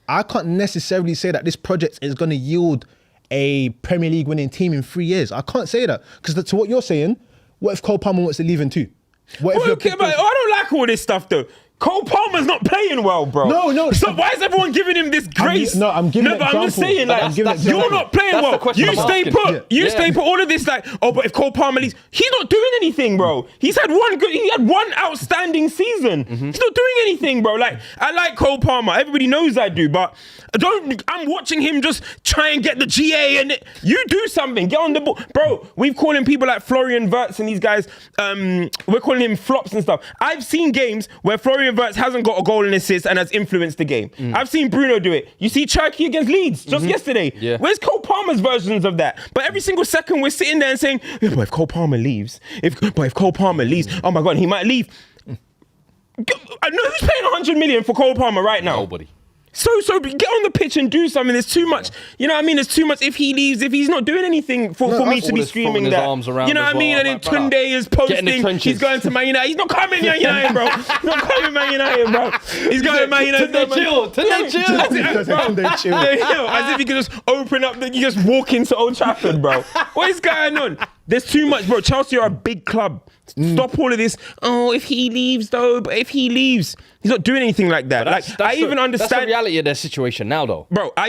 I can't necessarily say that this project is going to yield a Premier League winning team in 3 years. I can't say that because to what you're saying, what if Cole Palmer wants to leave in 2? What if Okay, but I don't like all this stuff though. Cole Palmer's not playing well, bro. No. So why is everyone giving him this grace? I'm giving No, but I'm just saying, like, you're not playing well. You stay put. You stay put. All of this, like, oh, but if Cole Palmer leaves, he's not doing anything, bro. He had one outstanding season. He's not doing anything, bro. Like, I like Cole Palmer. Everybody knows I do, but I'm watching him just try and get the GA and you do something. Get on the ball. Bro, we've called him people like Florian Wirtz and these guys, we're calling him flops and stuff. I've seen games where Florian Wirtz hasn't got a goal and assist and has influenced the game. I've seen Bruno do it. You see Cherki against Leeds just yesterday. Yeah. Where's Cole Palmer's versions of that? But every single second we're sitting there and saying, yeah, but if Cole Palmer leaves, if Cole Palmer leaves, oh my God, he might leave. I know who's paying 100 million for Cole Palmer right now. Nobody. So get on the pitch and do something. There's too much. You know what I mean? There's too much. If he leaves, if he's not doing anything for me to be screaming that. You know what I mean? And then Tunde is posting. He's going to Man United. He's not coming to United, bro. He's not coming to Man United, bro. He's going to Man United. Tunde chill. As if he could just open up. You just walk into Old Trafford, bro. What is going on? There's too much, bro. Chelsea are a big club. Stop all of this. Oh, if he leaves though, but if he leaves, he's not doing anything like that. That's I even understand. That's the reality of their situation now, though. Bro, I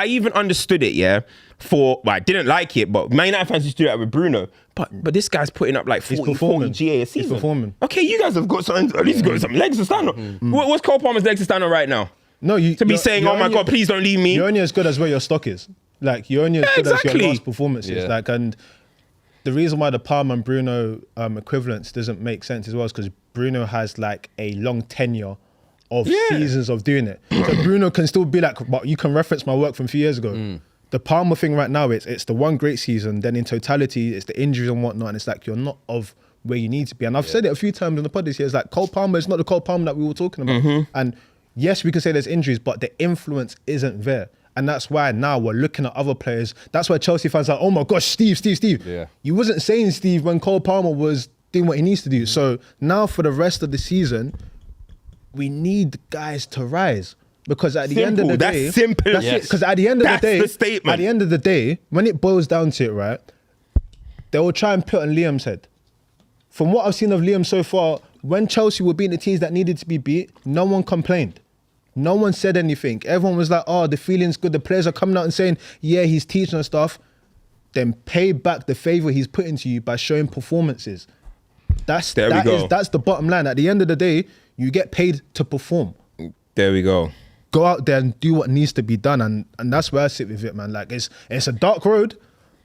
even understood it, yeah. I didn't like it, but Man United fans used to do that with Bruno. But this guy's putting up like 40 GA a season. He's performing. Okay, you guys have got something. At least got some legs to stand on. What's Cole Palmer's legs to stand on right now? No, to be saying, oh my God, please don't leave me. You're only as good as where your stock is. Like you're only as good as your last performances. Yeah. Like and. The reason why the Palmer and Bruno equivalence doesn't make sense as well is because Bruno has like a long tenure of seasons of doing it. So Bruno can still be like, but you can reference my work from a few years ago. The Palmer thing right now, it's the one great season, then in totality, it's the injuries and whatnot, and it's like you're not of where you need to be. And I've said it a few times on the pod this year, it's like Cole Palmer is not the Cole Palmer that we were talking about. And yes, we can say there's injuries, but the influence isn't there. And that's why now we're looking at other players. That's why Chelsea fans are like, oh my gosh, Steve. Yeah. You wasn't saying Steve when Cole Palmer was doing what he needs to do. So now for the rest of the season, we need guys to rise. Because at the end of the day... That's simple. That's it. Because at the end of the day... That's the statement. At the end of the day, when it boils down to it, right, they will try and put on Liam's head. From what I've seen of Liam so far, when Chelsea were beating the teams that needed to be beat, no one complained. No one said anything. Everyone was like, oh, the feeling's good. The players are coming out and saying, yeah, he's teaching us stuff. Then pay back the favour he's put into you by showing performances. That's the bottom line. At the end of the day, you get paid to perform. There we go. Go out there and do what needs to be done. And that's where I sit with it, man. Like, it's a dark road.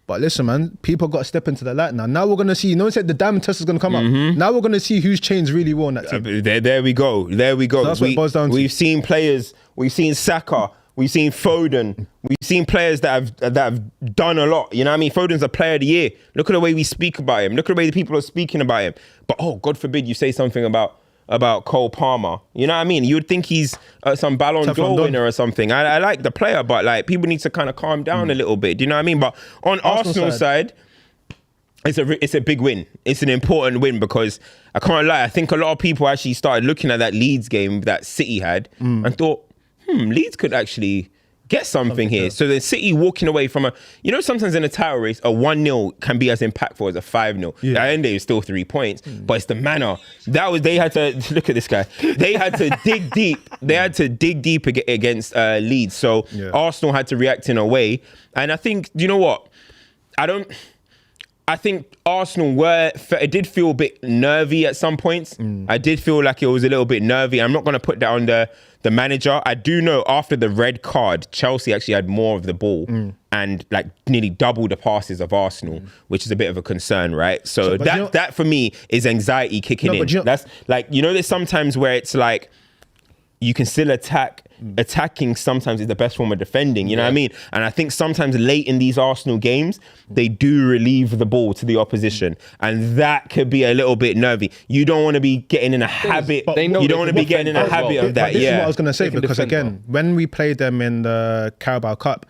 But listen, man, people got to step into the light now. Now we're going to see, said the diamond test is going to come up. Now we're going to see who's changed really well in that team. There we go. There we go. So that's what it boils down to. We've seen players, we've seen Saka, we've seen Foden, we've seen players that have done a lot. You know what I mean? Foden's a player of the year. Look at the way we speak about him. Look at the way the people are speaking about him. But oh, God forbid you say something about Cole Palmer. You know what I mean? You would think he's some Ballon d'Or winner or something. I like the player, but like people need to kind of calm down a little bit. Do you know what I mean? But on Arsenal side, it's a big win. It's an important win because I can't lie. I think a lot of people actually started looking at that Leeds game that City had and thought, Leeds could actually get something here. So then City walking away from sometimes in a title race, a 1-0 can be as impactful as a 5-0. Yeah. At the end, it was still 3 points, but it's the manner. They had to, look at this guy. They had to dig deep. They had to dig deep against Leeds. So Arsenal had to react in a way. And I think, you know what? I think Arsenal it did feel a bit nervy at some points. I did feel like it was a little bit nervy. I'm not going to put that on the manager. I do know after the red card, Chelsea actually had more of the ball and like nearly double the passes of Arsenal, which is a bit of a concern, right? So that for me is anxiety kicking in. That's like, there's sometimes where it's like, you can still attack. Attacking sometimes is the best form of defending, you know what I mean? And I think sometimes late in these Arsenal games, they do relieve the ball to the opposition. And that could be a little bit nervy. You don't want to be getting in a habit. You don't want to be getting in a habit of that. This is what I was going to say, because again, when we played them in the Carabao Cup,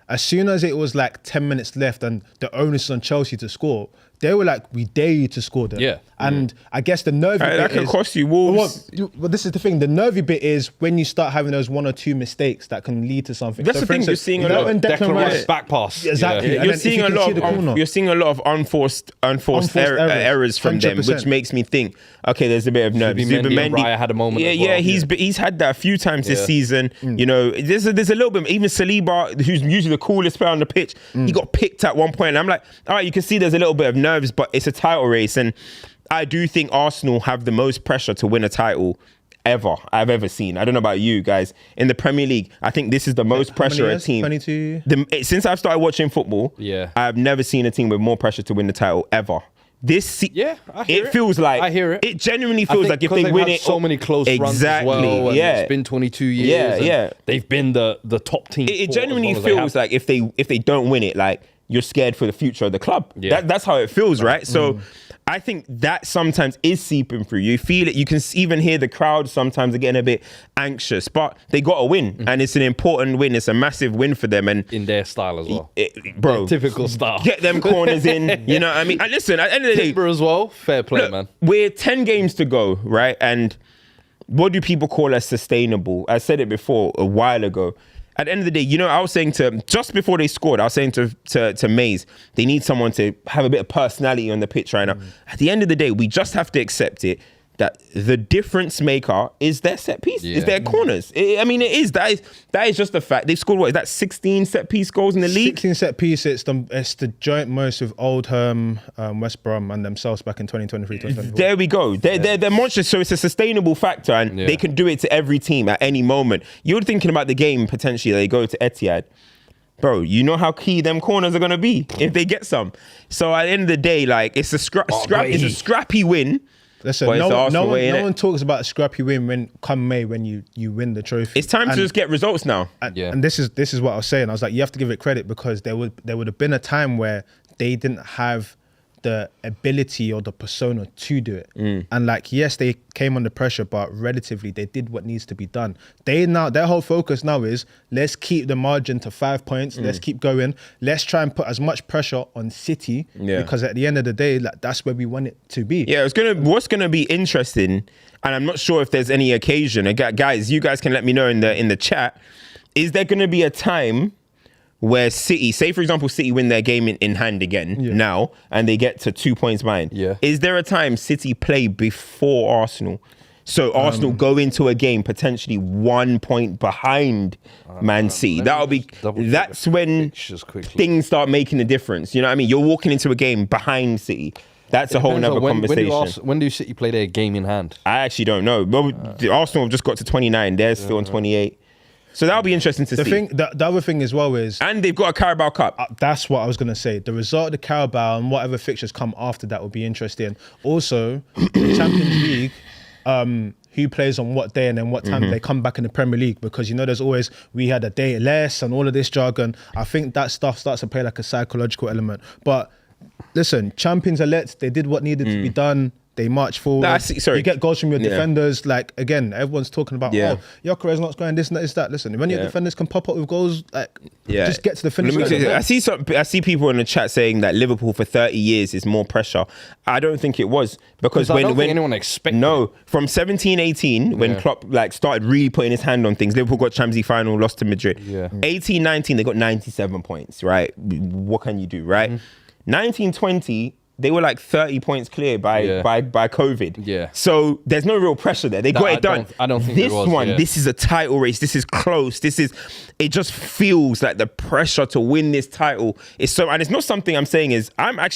as soon as it was like 10 minutes left and the onus is on Chelsea to score, they were like, we dare you to score them. Yeah. And I guess the nervy bit that could is, cost you Wolves. Well, this is the thing. The nervy bit is when you start having those 1 or 2 mistakes that can lead to something. That's the for thing, you're instance, seeing you a know lot when of Declan Rice Rice- back pass. Exactly. Yeah. And You're then if seeing you a can lot see the corner. of you're seeing a lot of unforced errors from them, 100%. which makes me think, okay, there's a bit of nerves. Zubimendi and Raya had a moment Yeah, as well. yeah, he's had that a few times this Yeah. season. You know, there's a little bit. Even Saliba, who's usually the coolest player on the pitch, he got picked at one point. And I'm like, all right, you can see there's a little bit of nerves, but it's a title race, and I do think Arsenal have the most pressure to win a title I've ever seen. I don't know about you guys. In the Premier League, I think this is the most How many pressure a years? team. 22? Since I've started watching football, Yeah. I've never seen a team with more pressure to win the title ever. Yeah, I hear it. feels like I hear it. It genuinely I feels think like if 'cause they they've win had it, so many close runs as well. And yeah. it's been 22 years. Yeah, and yeah. They've been the top team. It for as genuinely long as they feels have. like if they don't win it, like you're scared for the future of the club. Yeah. That's how it feels, right? So I think that sometimes is seeping through. You feel it. You can even hear the crowd sometimes are getting a bit anxious, but they got to win, and it's an important win. It's a massive win for them, and in their style as well. bro, Typical style. get them corners in. You know what I mean? And listen, at the end of the day, Timber as well. Fair play, look, man. we're 10 games to go, right? And what do people call as sustainable? I said it before a while ago. At the end of the day, you know, I was saying just before they scored, I was saying to Mays, they need someone to have a bit of personality on the pitch right now. At the end of the day, we just have to accept it that the difference maker is their set piece, is their corners. I mean, it is. That is just a fact. They've scored, what, is that 16 set piece goals in the league? 16 set piece. It's the joint most with Oldham, West Brom, and themselves back in 2023, 2024. There we go. They're monsters, so it's a sustainable factor, and they can do it to every team at any moment. You're thinking about the game potentially. They go to Etihad, bro. You know how key them corners are gonna be if they get some. So at the end of the day, like it's a it's a scrappy win. Listen, but it's the no Arsenal way, innit? one talks about a scrappy win when come May when you win the trophy. It's time to just get results now. And this is what I was saying. I was like, you have to give it credit because there would have been a time where they didn't have the ability or the persona to do it. And like, yes, they came under pressure, but relatively they did what needs to be done. Their whole focus now is let's keep the margin to 5 points. Let's keep going. Let's try and put as much pressure on City because at the end of the day, like, that's where we want it to be. Yeah, what's gonna be interesting, and I'm not sure if there's any occasion. And guys, you guys can let me know in the chat. Is there gonna be a time where City, say for example, City win their game in hand again now, and they get to 2 points behind? Yeah. Is there a time City play before Arsenal? So Arsenal go into a game potentially 1 point behind Man City. That's when things start making a difference. You know what I mean? You're walking into a game behind City. That's a whole nother conversation. When do City play their game in hand? I actually don't know. Well, Arsenal have just got to 29. They're still on 28. So that'll be interesting to see. The other thing as well is, and they've got a Carabao Cup. that's what I was gonna say. The result of the Carabao and whatever fixtures come after that will be interesting. Also, the Champions League, who plays on what day and then what time they come back in the Premier League, because you know there's always we had a day less and all of this jargon. I think that stuff starts to play like a psychological element. But listen, champions elect, they did what needed to be done. They march forward. You get goals from your defenders. Like, again, everyone's talking about, Gyökeres not scoring this and that, is that. Listen, when your defenders can pop up with goals, like, just get to the finish line. I see people in the chat saying that Liverpool for 30 years is more pressure. I don't think it was, because I don't think anyone expected. No, from 17-18 when Klopp like started really putting his hand on things, Liverpool got Champions League final, lost to Madrid. 18-19 they got 97 points. Right, what can you do? Right, 19-20. They were like 30 points clear by COVID. Yeah. So there's no real pressure there. They got it done. I don't think this there was, one. This is a title race. This is close. It just feels like the pressure to win this title is so. And it's not something I'm saying is I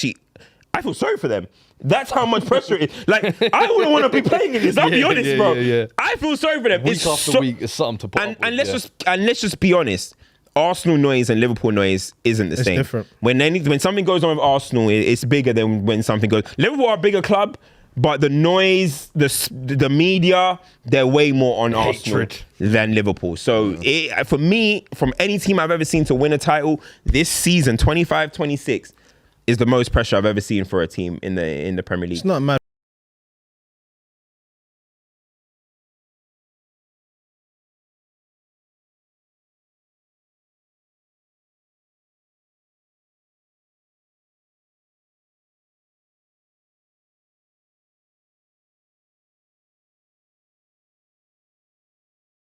feel sorry for them. That's how much pressure it is. Like, I wouldn't want to be playing in this. I'll be honest, bro. I feel sorry for them. Week after week is something to put up with, and let's just be honest. Arsenal noise and Liverpool noise isn't the same. Different. When something goes on with Arsenal, it's bigger than when something goes. Liverpool are a bigger club, but the noise, the media, they're way more on Arsenal than Liverpool. So for me, from any team I've ever seen to win a title this season, 25-26, is the most pressure I've ever seen for a team in the Premier League. It's not mad.